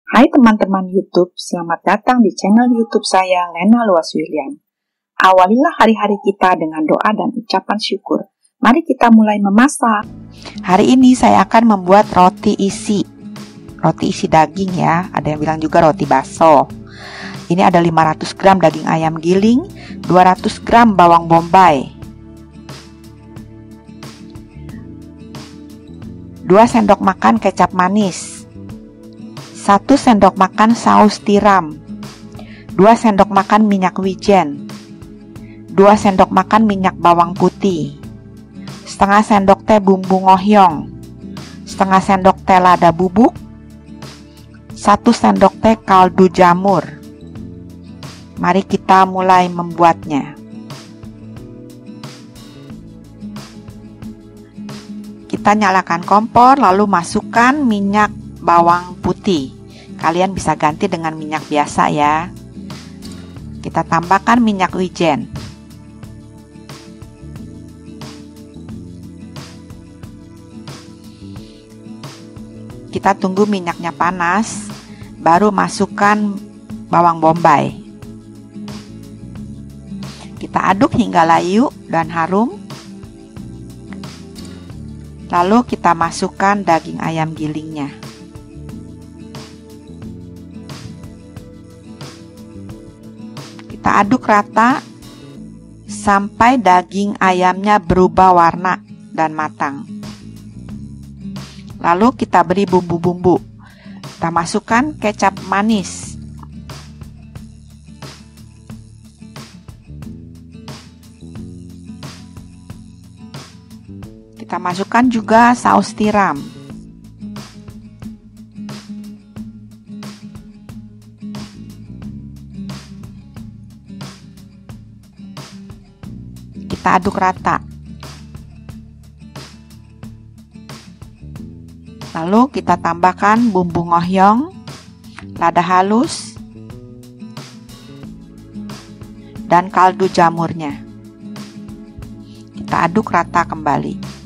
Hai teman-teman YouTube, selamat datang di channel YouTube saya, Lena Luas William. Awalilah hari-hari kita dengan doa dan ucapan syukur. Mari kita mulai memasak. Hari ini saya akan membuat roti isi daging ya, ada yang bilang juga roti baso. Ini ada 500 gram daging ayam giling, 200 gram bawang bombay, 2 sendok makan kecap manis, 1 sendok makan saus tiram, 2 sendok makan minyak wijen, 2 sendok makan minyak bawang putih, setengah sendok teh bumbu ngohyong, setengah sendok teh lada bubuk, 1 sendok teh kaldu jamur. Mari kita mulai membuatnya. Kita nyalakan kompor lalu masukkan minyak bawang putih. Kalian bisa ganti dengan minyak biasa ya. Kita tambahkan minyak wijen. Kita tunggu minyaknya panas, baru masukkan bawang bombay. Kita aduk hingga layu dan harum. Lalu kita masukkan daging ayam gilingnya. Kita aduk rata sampai daging ayamnya berubah warna dan matang. Lalu kita beri bumbu-bumbu. Kita masukkan kecap manis. Kita masukkan juga saus tiram. Kita aduk rata. Lalu kita tambahkan bumbu ngohyong, lada halus, dan kaldu jamurnya. Kita aduk rata kembali.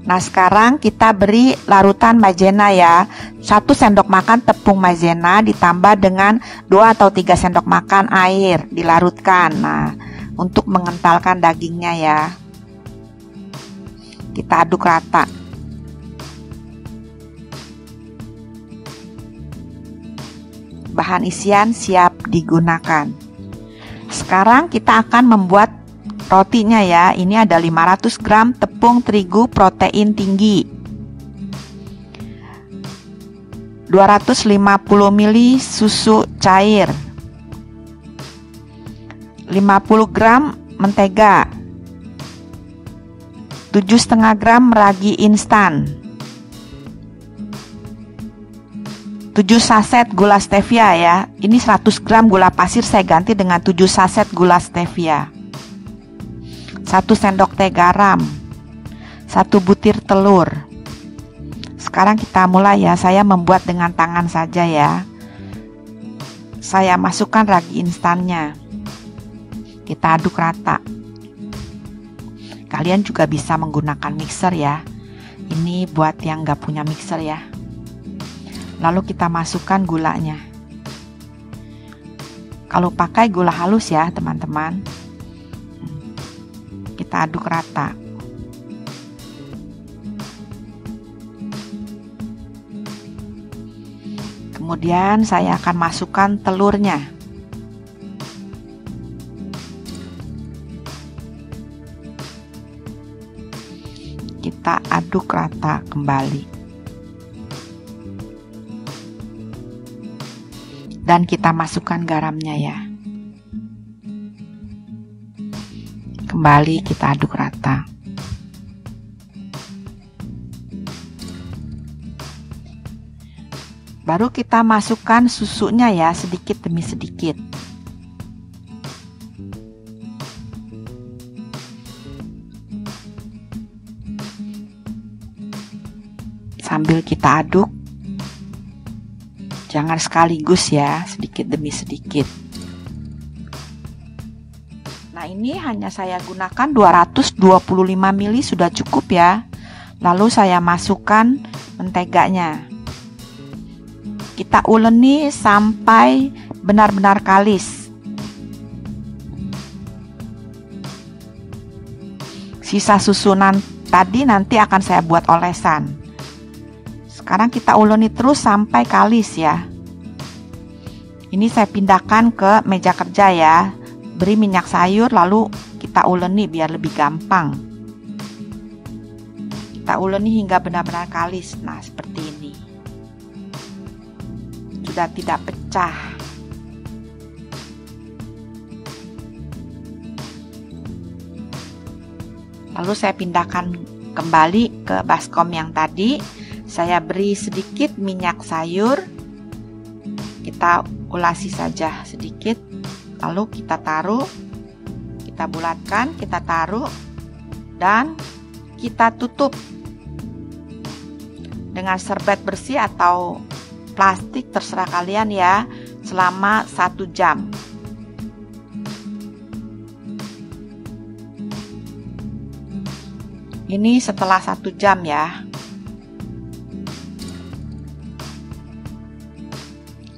Nah, sekarang kita beri larutan maizena ya. 1 sendok makan tepung maizena ditambah dengan 2 atau 3 sendok makan air, dilarutkan. Nah, untuk mengentalkan dagingnya ya. Kita aduk rata. Bahan isian siap digunakan. Sekarang kita akan membuat rotinya ya. Ini ada 500 gram tepung terigu protein tinggi, 250 ml susu cair, 50 gram mentega, 7,5 gram ragi instan, 7 saset gula stevia ya. Ini 100 gram gula pasir saya ganti dengan 7 saset gula stevia, 1 sendok teh garam, 1 butir telur. Sekarang kita mulai ya. Saya membuat dengan tangan saja ya. Saya masukkan ragi instannya. Kita aduk rata. Kalian juga bisa menggunakan mixer ya. Ini buat yang gak punya mixer ya. Lalu kita masukkan gulanya. Kalau pakai gula halus ya teman-teman. Kita aduk rata. Kemudian saya akan masukkan telurnya. Kita aduk rata kembali. Dan kita masukkan garamnya ya. Kembali kita aduk rata. Baru kita masukkan susunya ya, sedikit demi sedikit. Sambil kita aduk. Jangan sekaligus ya, sedikit demi sedikit. Nah, ini ini hanya saya gunakan 225 ml sudah cukup ya. Lalu saya masukkan menteganya. Kita uleni sampai benar-benar kalis. Sisa susunan tadi nanti akan saya buat olesan. Sekarang kita uleni terus sampai kalis ya. Ini saya pindahkan ke meja kerja ya. Beri minyak sayur lalu kita uleni biar lebih gampang. Kita uleni hingga benar-benar kalis. Nah, seperti ini. Sudah tidak pecah. Lalu saya pindahkan kembali ke baskom yang tadi. Saya beri sedikit minyak sayur. Kita ulasi saja sedikit. Lalu kita taruh. Kita bulatkan, kita taruh. Dan kita tutup dengan serbet bersih atau plastik, terserah kalian ya, selama 1 jam. Ini setelah 1 jam ya.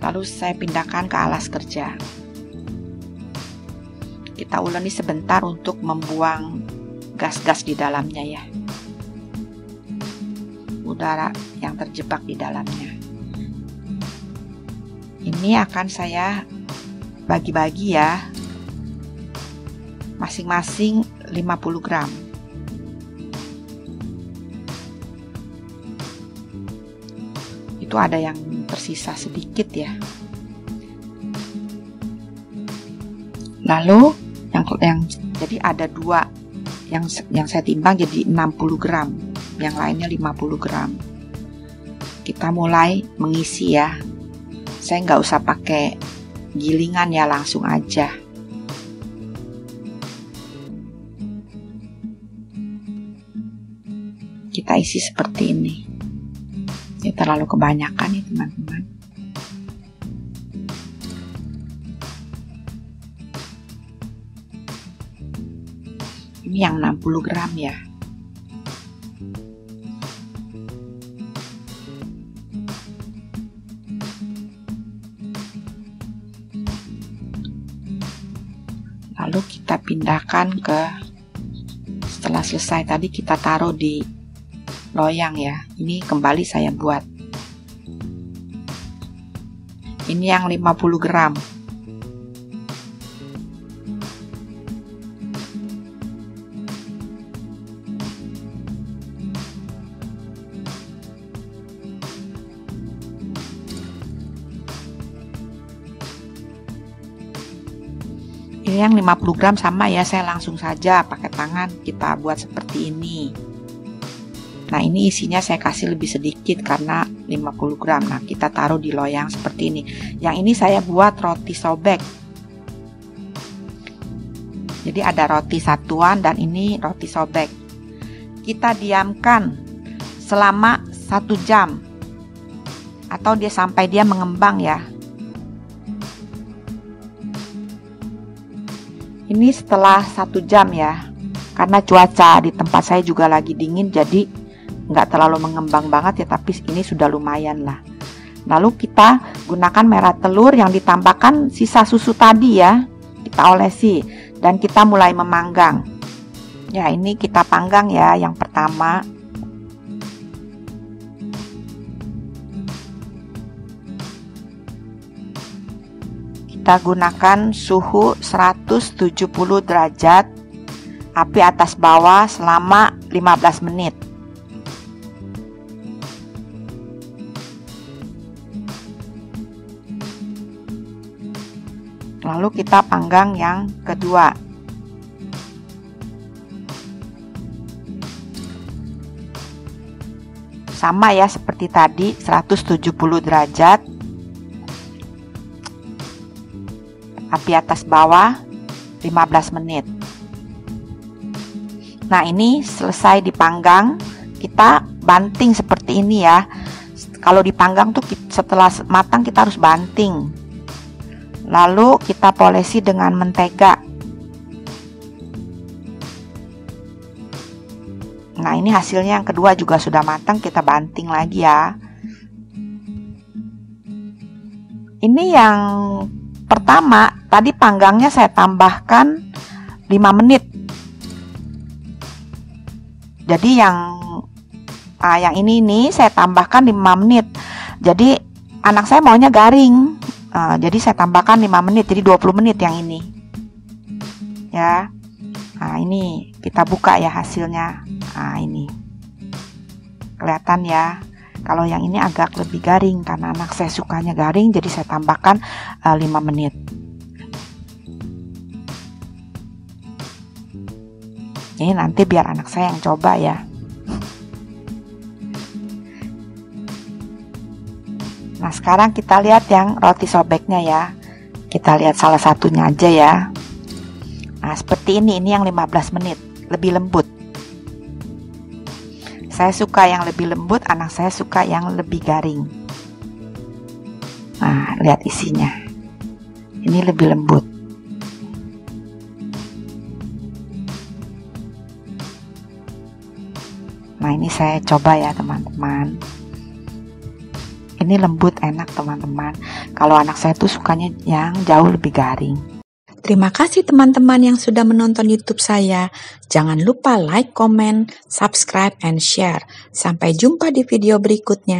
Lalu saya pindahkan ke alas kerja. Kita uleni sebentar untuk membuang gas-gas di dalamnya ya. Udara yang terjebak di dalamnya. Ini akan saya bagi-bagi ya. Masing-masing 50 gram. Itu ada yang tersisa sedikit ya. Lalu yang jadi ada 2 yang saya timbang jadi 60 gram. Yang lainnya 50 gram. Kita mulai mengisi ya. Saya nggak usah pakai gilingan ya, langsung aja. Kita isi seperti ini. Ini terlalu kebanyakan nih teman-teman. Ini yang 60 gram ya. Lalu kita pindahkan setelah selesai tadi kita taruh di loyang ya. Ini kembali saya buat. Ini yang 50 gram. Ini yang 50 gram sama ya, saya langsung saja pakai tangan kita buat seperti ini. Nah, ini isinya saya kasih lebih sedikit karena 50 gram. Nah, kita taruh di loyang seperti ini. Yang ini saya buat roti sobek. Jadi ada roti satuan dan ini roti sobek. Kita diamkan selama 1 jam atau sampai dia mengembang ya. Ini setelah 1 jam ya, karena cuaca di tempat saya juga lagi dingin, jadi nggak terlalu mengembang banget ya, tapi ini sudah lumayan lah. Lalu kita gunakan merah telur yang ditambahkan sisa susu tadi ya, kita olesi dan kita mulai memanggang. Ya, ini kita panggang ya, yang pertama. Kita gunakan suhu 170 derajat, api atas bawah selama 15 menit. Lalu kita panggang yang kedua. Sama ya seperti tadi, 170 derajat. Api atas bawah 15 menit. Nah, ini selesai dipanggang, kita banting seperti ini ya. Kalau dipanggang tuh setelah matang kita harus banting. Lalu kita polesi dengan mentega. Nah, ini hasilnya yang kedua juga sudah matang, kita banting lagi ya. Ini yang pertama, tadi panggangnya saya tambahkan 5 menit. Jadi yang ini saya tambahkan 5 menit. Jadi anak saya maunya garing. Jadi saya tambahkan 5 menit, jadi 20 menit yang ini. Ya. Nah, ini kita buka ya hasilnya. Nah, ini. Kelihatan ya. Kalau yang ini agak lebih garing karena anak saya sukanya garing, jadi saya tambahkan 5 menit. Ini nanti biar anak saya yang coba ya. Nah, sekarang kita lihat yang roti sobeknya ya. Kita lihat salah satunya aja ya. Nah, seperti ini yang 15 menit, lebih lembut. Saya suka yang lebih lembut, anak saya suka yang lebih garing. Nah, lihat isinya. Ini lebih lembut. Nah, ini saya coba ya teman-teman. Ini lembut, enak teman-teman. Kalau anak saya tuh sukanya yang jauh lebih garing. Terima kasih teman-teman yang sudah menonton YouTube saya. Jangan lupa like, comment, subscribe, and share. Sampai jumpa di video berikutnya.